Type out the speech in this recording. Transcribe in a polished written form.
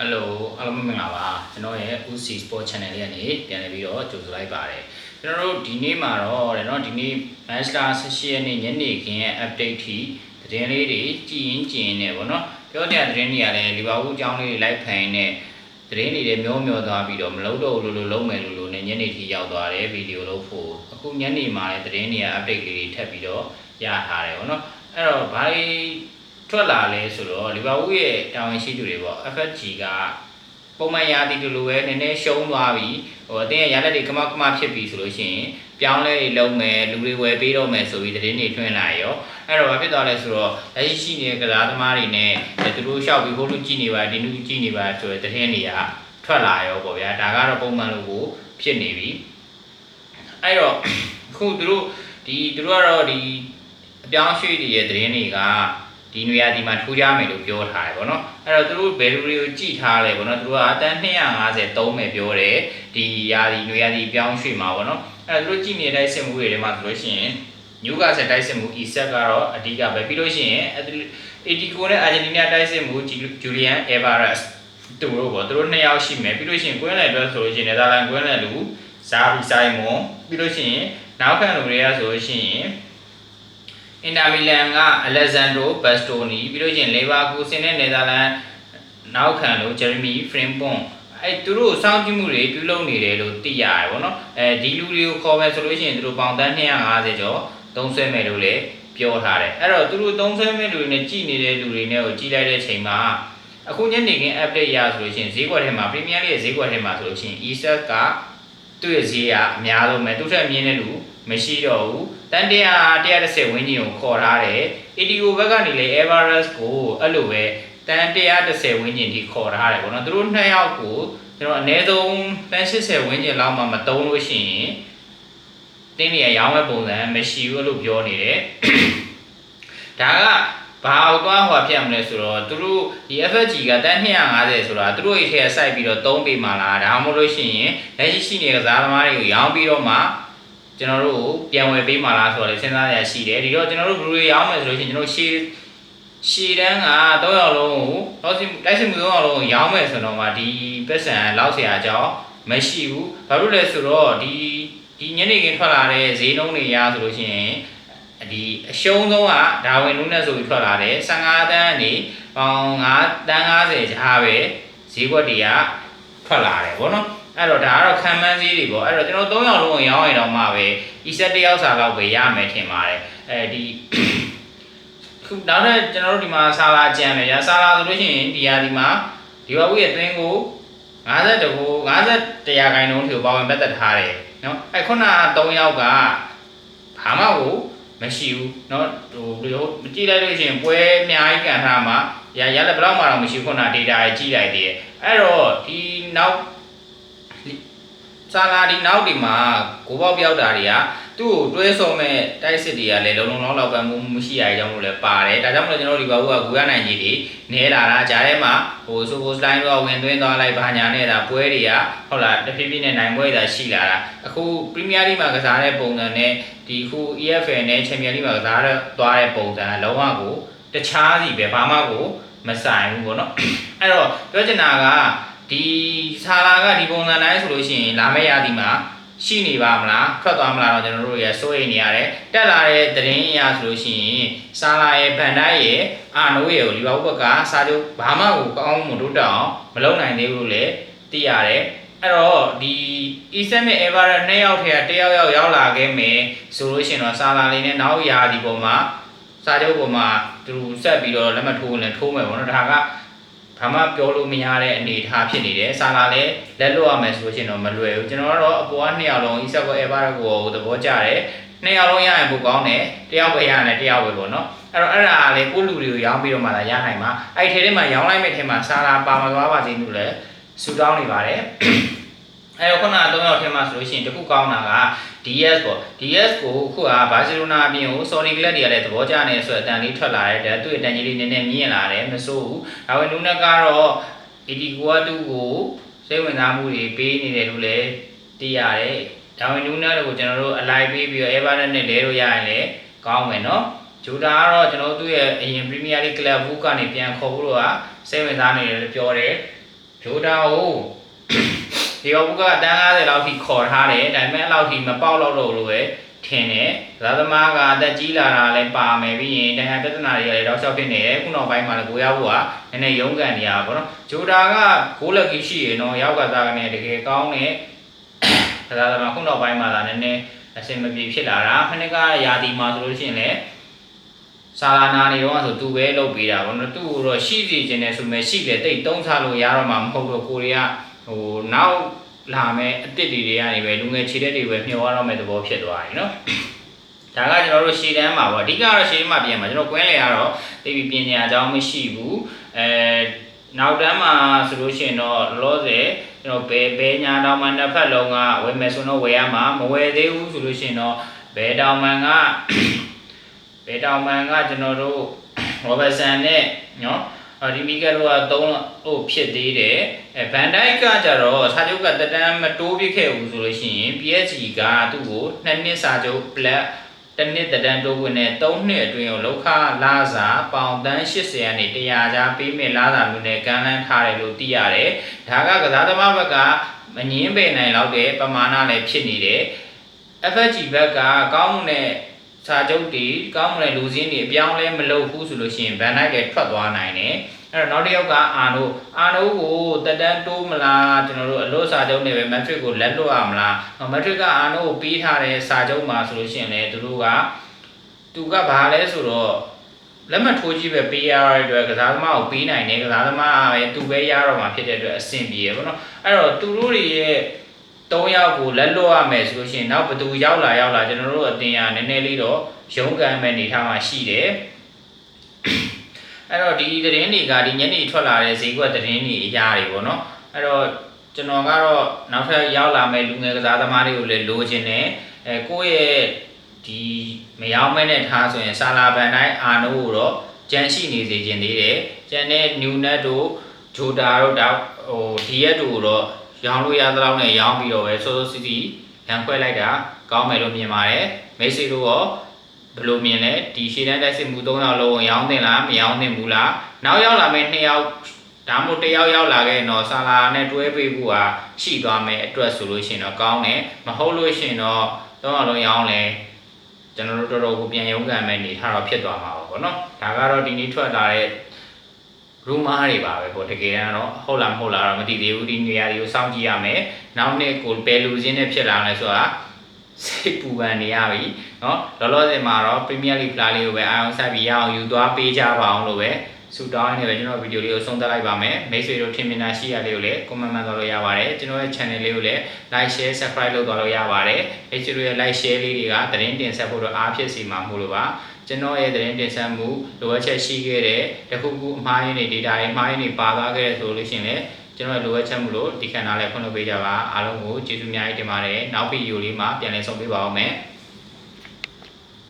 Hello အားလုံးမင်္ဂလာပါကျွန်တော်ရဲ့ UC Sport Channel လေးကနေပြန်လည်ပြီးတော့ကြိုဆိုလိုက်ပါတယ်ကျွန်တော်တို့ဒီနေ့မှာတော့เนาะဒီနေ့ Master 18ရက်နေ့ညနေခင်းရဲ့ update ထိသတင်းလေးတွေကြည်ရင်ကြည်နေပေါ့နော်ပြောတဲ့သတင်းတွေကလည်းလီဗာပူးအကြောင်းလေးတွေလိုက်ဖန်နေသတင်းတွေလည်းမျောသွားပြီးတော့မလုပ်တော့လို့လုံးမယ်လို့နဲ့ညနေထိရောက်သွားတယ်ဗီဒီယိုလုပ်ဖို့အခုညနေမှာလည်းသတင်းတွေက update လေးတွေထပ်ပြီးတော့ရထားတယ်ပေါ့နော်အဲ့တော့ဘာထွက်လာလဲဆိုတော့လီဗာပူးရဲ့တာဝန်ရှိသူတွေပေါ့ FFG ကပုံမှန်ရာသီတူလိုပဲနည်းနည်းရှုံးသွားပြီဟိုအတင်းရလက်တွေကမဖြစ်ပြီဆိုလို့ရှိရင်ပြောင်းလဲတွေလုံးမယ်လူတွေဝယ်ပေးတော့မယ်ဆိုပြီးသတင်းတွေထွန်းလာရောအဲ့တော့ဘာဖြစ်သွားလဲဆိုတော့လက်ရှိနေတဲ့ကစားသမားတွေနဲ့သူတို့ရှောက်ပြီးဟိုလူကြည့်နေပါဒီလူကြည့်နေပါဆိုတဲ့သတင်းတွေကထွက်လာရောပေါ့ဗျာဒါကတော့ပုံမှန်လို့ကိုဖြစ်နေပြီအဲ့တော့အခုသူတို့ကတော့ဒီအပြောင်းရွှေ့တွေရဲ့သတင်းတွေကဒီနွေရာသီမှာထိုးကြမယ်လို့ပြောထားတယ်ဗောနော်အဲ့တော့သူတို့ဘယ်လူတွေကိုကြည့်ထားလဲဗောနော်သူတို့ကအတန်း250သုံးမယ်ပြောတယ်ဒီရာသီနွေရာသီပြောင်းရွှေ့မှာဗောနော်အဲ့တော့သူတို့ကြည့်နေတဲ့စစ်မှုတွေထဲမှာဆိုလို့ရှိရင်ညူကာဆက်တိုက်စစ်မှု ESET ကတော့အဓိကပဲပြီးလို့ရှိရင်ATLETICOနဲ့အာဂျင်တီးနားတိုက်စစ်မှုဂျူလီယန်အေဗာရက်စ်သူတို့2ယောက်ရှိမယ်ပြီးလို့ရှိရင်ကွင်းလယ်အတွက်ဆိုလို့ရှိရင်နယ်သာလန်ကွင်းလယ်လူဇာဗီဆိုင်မွန်ပြီးလို့ရှိရင်နောက်ခံလူတွေကဆိုလို့ရှိရင်အင်တာမီလန်ကအလက်ဇန်ဒရိုဘတ်စတိုနီပြီးလို့ရှိရင်လေဗာကူဆင်နဲ့နယ်သာလန်နောက်ခံလို့ဂျယ်ရမီဖရင်ပွန်အဲသူတို့စောင့်ကြည့်မှုတွေပြုလုပ်နေတယ်လို့သိရတယ်ဗောနော်အဲဒီလူတွေကိုခေါ်မယ်ဆိုလို့ရှိရင်သူတို့ပေါင်တန်း250ကျော်သုံးဆွဲမယ်လို့လည်းပြောထားတယ်အဲ့တော့သူတို့သုံးဆွဲမဲ့လူတွေနဲ့ကြည်နေတဲ့လူတွေနဲ့ကိုကြည်လိုက်တဲ့ချိန်မှာအခုညနေခင်း update ရဆိုလို့ရှိရင်ဈေးကွက်ထဲမှာ Premier League ရဲ့ဈေးကွက်ထဲမှာဆိုလို့ရှိရင် ESET ကသူ့ရဲ့ဈေးကအများဆုံးပဲသူ့ထက်မြင့်တဲ့လူမရှိတော့ဘူးတန်130ဝန်းကျင်ကိုခေါ်ထားတယ် ATO ဘက်ကနေလေ Everest ကိုအဲ့လိုပဲတန်130ဝန်းကျင်ထိခေါ်ထားတယ်ပေါ့နော်သူတို့2ယောက်ကိုကျွန်တော်အနည်းဆုံးတန်80ဝန်းကျင်လောက်မှမသုံးလို့ရှိရင်တင်းနေရရောင်းမဲ့ပုံစံမရှိဘူးလို့ပြောနေတယ်ဒါကဘာအောင်သွားဟောဖြစ်မလဲဆိုတော့သူတို့ဒီ FFG ကတန်း250ဆိုတာသူတို့ရဲ့ထဲစိုက်ပြီးတော့သုံးပေးမှလားဒါမှမဟုတ်လို့ရှိရင်လက်ရှိနေကစားသမားတွေကိုရောင်းပြီးတော့မှကျွန်တော်တို့ပြန်ဝယ်ပေးမှလားဆိုတော့စဉ်းစားရရှိတယ်ဒီတော့ကျွန်တော်တို့ဘလူးတွေရောင်းမယ်ဆိုလို့ရှိရင်ကျွန်တော်ရှည်တန်းက3ယောက်လုံးကိုတိုက်စစ်မှု3ယောက်လုံးကိုရောင်းမယ်ဆိုတော့မှဒီပတ်စံလောက်ဆရာအကြောင်းမရှိဘူးဘာလို့လဲဆိုတော့ဒီညနေခင်းထွက်လာတဲ့ဈေးနှုန်းတွေရဆိုလို့ရှိရင်ဒီအရှုံးဆုံးကဒါဝင်နုနဲ့ဆိုပြီးထွက်လာတယ်15တန်းကနေပေါင်9တန်း50ကြားပဲဈေးကွက်တွေကထွက်လာတယ်ဗောနော်အဲ့တော့ဒါကတော့ခံမှန်းစည်းတွေပေါ့အဲ့တော့ကျွန်တော်3ယောက်လုံးကိုရောင်းရင်တော့မှပဲ ESET 1ယောက်စာလောက်ပဲရမယ်ထင်ပါတယ်အဲဒီခုနောက်တော့ကျွန်တော်တို့ဒီမှာဆာလာကြံမယ်ညာဆာလာဆိုလို့ရှိရင်ဒီဟာဒီမှာဒီဘဝရဲ့အတွင်းကို50ရာခိုင်နှုန်းထိပါဝင်ပတ်သက်ထားတယ်နော်အဲ့ခုန3ယောက်ကဘာမှကိုမရှိဘူးเนาะဟိုကြည့်လိုက်လို့ရှိရင်ပွဲအများကြီးကန်ထားမှာရလက်ဘယ်တော့မှတော့မရှိခုန data ကြီးကြည့်လိုက်သေးတယ်အဲ့တော့ဒီနောက်ဆာလာဒီနောက်ဒီမှာကိုပေါက်ပြောက်တာတွေကသူ့ကိုတွဲဆုံမဲ့တိုက်စစ်တွေကလည်းလုံလောက်ပဲမရှိရကြောင်းလို့လည်းပါတယ်ဒါကြောင့်မလို့ကျွန်တော်ဒီဘာဘူးကဂူရနိုင်ကြီးတွေနဲလာတာဂျားထဲမှာဟိုဆိုပိုစတိုင်းတော့ဝင်သွင်းသွားလိုက်ဘာညာနဲ့ဒါပွဲတွေကဟုတ်လားတဖြည်းဖြည်းနဲ့နိုင်ပွဲတွေရှိလာတာအခု Premier League မှာကစားတဲ့ပုံစံနဲ့ဒီခု EFL နဲ့ Champions League မှာကစားသွားတဲ့ပုံစံလုံးဝကိုတခြားစီပဲဘာမှကိုမဆိုင်ဘူးပေါ့နော်အဲ့တော့ပြောချင်တာကဒီဆာလာကဒီပုံစံတိုင်းဆိုလို့ရှိရင်လာမယ့်ရာသီမှာရှိနေပါမလားထွက်သွားမလားတော့ကျွန်တော်တို့ရစိုးရိမ်နေရတယ်တက်လာတဲ့သတင်းအရဆိုလို့ရှိရင်ဆာလာရဲ့ဗန်ဒိုက်ရဲ့အာနိုးရဲ့ကိုလီဗာပူးဘက်ကစာချုပ်ဘာမှကိုကောင်းမှုမတိုးတက်အောင်မလုပ်နိုင်သေးဘူးလို့လည်းသိရတယ်အဲ့တော့ဒီ ESET နဲ့ Everest 2ယောက်ထဲက1ယောက်ရောက်လာခဲ့မယ်ဆိုလို့ရှိရင်တော့ဆာလာလေးနဲ့နောက်ရာသီပေါ်မှာစာချုပ်ပေါ်မှာသူဆက်ပြီးတော့လက်မှတ်ထိုးမယ်ပေါ့နော်ဒါကဘာမှပြောလို့မရတဲ့အနေအထားဖြစ်နေတယ်ဆာလာလည်းလက်လွတ်ရမယ်ဆိုလို့ရှိရင်တော့မလွယ်ဘူးကျွန်တော်ကတော့အပေါ်က2ယောက်လုံး ESET ကို Everest ကိုသဘောကျတယ်2ယောက်လုံးရရင်ပိုကောင်းတယ်1ယောက်ပဲရရင်1ယောက်ပဲပေါ့နော်အဲ့တော့အဲ့ဒါလေကိုလူတွေကိုရောင်းပြီးတော့မှလာရနိုင်မှာအဲ့ဒီထဲမှာရောင်းလိုက်မဲ့ထဲမှာဆာလာပါမသွားပါစေလို့လည်းဆူတောင်းနေပါတယ်အဲ့တော့ခုနက3ယောက်ထဲမှာဆိုလို့ရှိရင်တခုကောင်းတာက DS ပေါ့ DS ကိုခုကဘာစီလိုနာအပြင်ကို Sorry Club တွေကလည်းသဘောကျနေဆိုတဲ့အတန်လေးထွက်လာတယ်ဒါသူ့ရဲ့တန်ကြီးလေးနည်းနည်းမြင့်လာတယ်မစိုးဘူးဒါပေမဲ့နူးနက်ကတော့ ATLETICO ကသူ့ကိုစိတ်ဝင်စားမှုတွေပေးနေတယ်လို့လည်းသိရတယ်ဒါပေမဲ့နူးနက်ကိုကျွန်တော်တို့အလိုက်ပေးပြီးတော့ Everton နဲ့လဲလို့ရရင်လည်းကောင်းမယ်နော်ဂျူတာကတော့ကျွန်တော်တို့ရဲ့အရင် Premier League Club ကနေပြန်ခေါ်ဖို့တော့စိတ်ဝင်စားနေတယ်လို့ပြောတယ် ဂျိုတာကိုဒီဘောကတန်း90လောက်ထိခေါ်ထားတယ်ဒါပေမဲ့အဲ့လောက်ထိမပေါက်တော့လို့ပဲထင်တယ်ကစားသမားကအသက်ကြီးလာတာလည်းပါမယ်ပြီးရင်တရားပြဿနာတွေကလည်းတော့ရှောက်ဖြစ်နေတယ်ခုနောက်ပိုင်းမှာလည်းကိုရောက်ဖို့ကနည်းနည်းရုန်းကန်နေရပါဘောနော်ဂျိုတာကဂိုးလက်ကြီးရှိရနော်ရောက်ကစားကနေတကယ်ကောင်းတဲ့ကစားသမားခုနောက်ပိုင်းမှာသာနည်းနည်းအဆင်မပြေဖြစ်လာတာခဏကရာသီမှာဆိုလို့ရှိရင်လည်းဆာလာနာနေတော့ဆိုသူပဲလုပ်ပေးတာဘောနော်သူ့ကိုတော့ရှိစီခြင်းနဲ့ဆိုမဲ့ရှိတယ်တိတ်သုံးစားလို့ရတော့မှာမဟုတ်တော့ကိုရီးယားဟိုနောက်လာမယ်အစ်စ်တွေကနေပဲလူငယ်ခြေတက်တွေပဲမျှော်ရတော့မယ့်သဘောဖြစ်သွားပြီနော်ဒါကကျွန်တော်တို့ရှေ့တန်းမှာပေါ့အဓိကတော့ရှေ့မှာပြင်မှာကျွန်တော်ကွင်းလေကတော့တိတ်ပြီးပညာအကြောင်းမရှိဘူးနောက်တန်းမှာဆိုလို့ရှိရင်တော့လောဆယ်ကျွန်တော်ဘဲညာတောင်မှနှစ်ဖက်လုံးကဝယ်မယ်ဆိုတော့ဝယ်ရမှာမဝယ်သေးဘူးဆိုလို့ရှိရင်တော့ဘဲတောင်မှန်ကကျွန်တော်တို့ရောဘတ်ဆန်နဲ့နော်ဒီမီကယ်တို့က3ဟိုဖြစ်သေးတယ်ဗန်ဒိုက်ကကြတော့စာချုပ်ကတက်တန်းမတိုးပြခဲ့ဘူးဆိုလို့ရှိရင် PSG ကသူ့ကို2နှစ်စာချုပ် plus တစ်နှစ်တက်တန်းတိုးဝင်နဲ့3နှစ်အတွင်းကိုလောက်ခလာစာပေါင်တန်း80ကနေ100ကြားပေးမဲ့လာစာမျိုးနဲ့ကမ်းလှမ်းထားတယ်လို့သိရတယ်ဒါကကစားသမားဘက်ကမငင်းပယ်နိုင်တော့တဲ့ပမာဏလည်းဖြစ်နေတယ် FG ဘက်ကကောင်းမှုနဲ့စာချုပ်တွေကောင်းမွန်တဲ့လူစင်းတွေအပြောင်းလဲမလုပ်ဘူးဆိုလို့ရှိရင်ဗန်ဒိုက်လည်းထွက်သွားနိုင်တယ်အဲ့တော့နောက်တစ်ယောက်ကအာနိုကိုတက်တန်းတိုးမလားကျွန်တော်တို့အလို့စာချုပ်နဲ့ပဲမက်ထရစ်ကိုလက်လွတ်ရမလားမက်ထရစ်ကအာနိုကိုပေးထားတဲ့စာချုပ်မှာဆိုလို့ရှိရင်လည်းသူကဘာလဲဆိုတော့လက်မှတ်ထိုးကြီးပဲပေးရတဲ့အတွက်ကစားသမားကိုပေးနိုင်တယ်ကစားသမားကပဲသူပဲရတော့မှာဖြစ်တဲ့အတွက်အဆင်ပြေရပါတော့အဲ့တော့သူတို့တွေရဲ့3ယောက်ကိုလက်လွတ်ရမယ်ဆိုလို့ရှိရင်နောက်ဘသူရောက်လာကျွန်တော်တို့အတင်ရနည်းနည်းလေးတော့ရုန်းကန်မဲ့နေထားမှာရှိတယ်အဲ့တော့ဒီသတင်းတွေကဒီညနေထွက်လာတဲ့ဈေးကွက်သတင်းတွေအရာတွေပေါ့နော်အဲ့တော့ကျွန်တော်ကတော့နောက်ထပ်ရောက်လာမဲ့လူငယ်ကစားသမားတွေကိုလည်းလိုချင်တယ်ကိုယ့်ရဲ့ဒီမရောက်မဲ့နဲ့ထားဆိုရင်ဆာလာဘန်တိုင်းအာနိုကိုတော့ကြံရှိနေစေချင်သေးတယ်ကျန်တဲ့နျူနက်တို့ဂျိုတာတို့ဒီရက်တို့တော့ရောင်းလို့ရသလောက်နဲ့ရောင်းပြီးတော့ပဲစိုးစိုးစီစီရန်ခွဲလိုက်တာကောင်းမယ်လို့မြင်ပါတယ်မိတ်ဆွေတို့ရောဘယ်လိုမြင်လဲဒီရှေ့တန်းတိုက်စစ်မှု3ယောက်လုံးရောင်းတင်လားမရောင်းတင်ဘူးလားနောက်ရောက်လာမယ့်2ယောက်ဒါမှမဟုတ်1ယောက်ရောက်လာခဲ့တော့ဆာလာနဲ့တွဲပေးဖို့ဟာရှိသွားမယ်အတွက်ဆိုလို့ရှိရင်တော့ကောင်းတယ်မဟုတ်လို့ရှိရင်တော့3ယောက်လုံးရောင်းလဲကျွန်တော်တို့တော်တော်ကိုပြန်ရုန်းကန်မဲ့နေထားတော့ဖြစ်သွားမှာပေါ့နော်ဒါကတော့ဒီနေ့ထွက်လာတဲ့rumor တွေပါပဲပေါ့တကယ်တော့ဟုတ်လားမဟုတ်လားတော့မသိသေးဘူးဒီနေရာတွေကိုစောင့်ကြည့်ရမယ်နောက်နေ့ကိုဘယ်လူစင်းနဲ့ဖြစ်လာလဲဆိုတာစိတ်ပူပန်နေရပြီเนาะလောလောဆယ်မှာတော့ Premier League ဖလားလေးကိုပဲအာရုံစိုက်ပြီးရအောင်ယူသွားပေးကြပါအောင်လို့ပဲဆုတောင်းနေပဲကျွန်တော်ဗီဒီယိုလေးကိုဆုံးသက်လိုက်ပါမယ်မိတ်ဆွေတို့ထင်မြင်တာရှိရလေးကိုလည်း comment မှတ်သွားလို့ရပါတယ်ကျွန်တော်ရဲ့ channel လေးကိုလည်း like share subscribe လုပ်သွားလို့ရပါတယ်မိတ်ဆွေတို့ရဲ့ like share လေးတွေကသတင်းတင်ဆက်ဖို့တော့အားဖြစ်စီမှာမို့လို့ပါကျွန်တော်ရဲ့သတင်းတင်ဆက်မှုလိုအပ်ချက်ရှိခဲ့တဲ့တခုခုအမှားရင်းတွေ data တွေအမှားရင်းတွေပါသွားခဲ့ဆိုလို့ရှိရင်လည်းကျွန်တော်လိုအပ်ချက်မှုလို့ဒီခဏလေးဖွင့်လို့ပေးကြပါအားလုံးကိုကျေးဇူးအများကြီးတင်ပါတယ်နောက်ဗီဒီယိုလေးမှာပြန်လည်ဆုံတွေ့ပါအောင်မယ်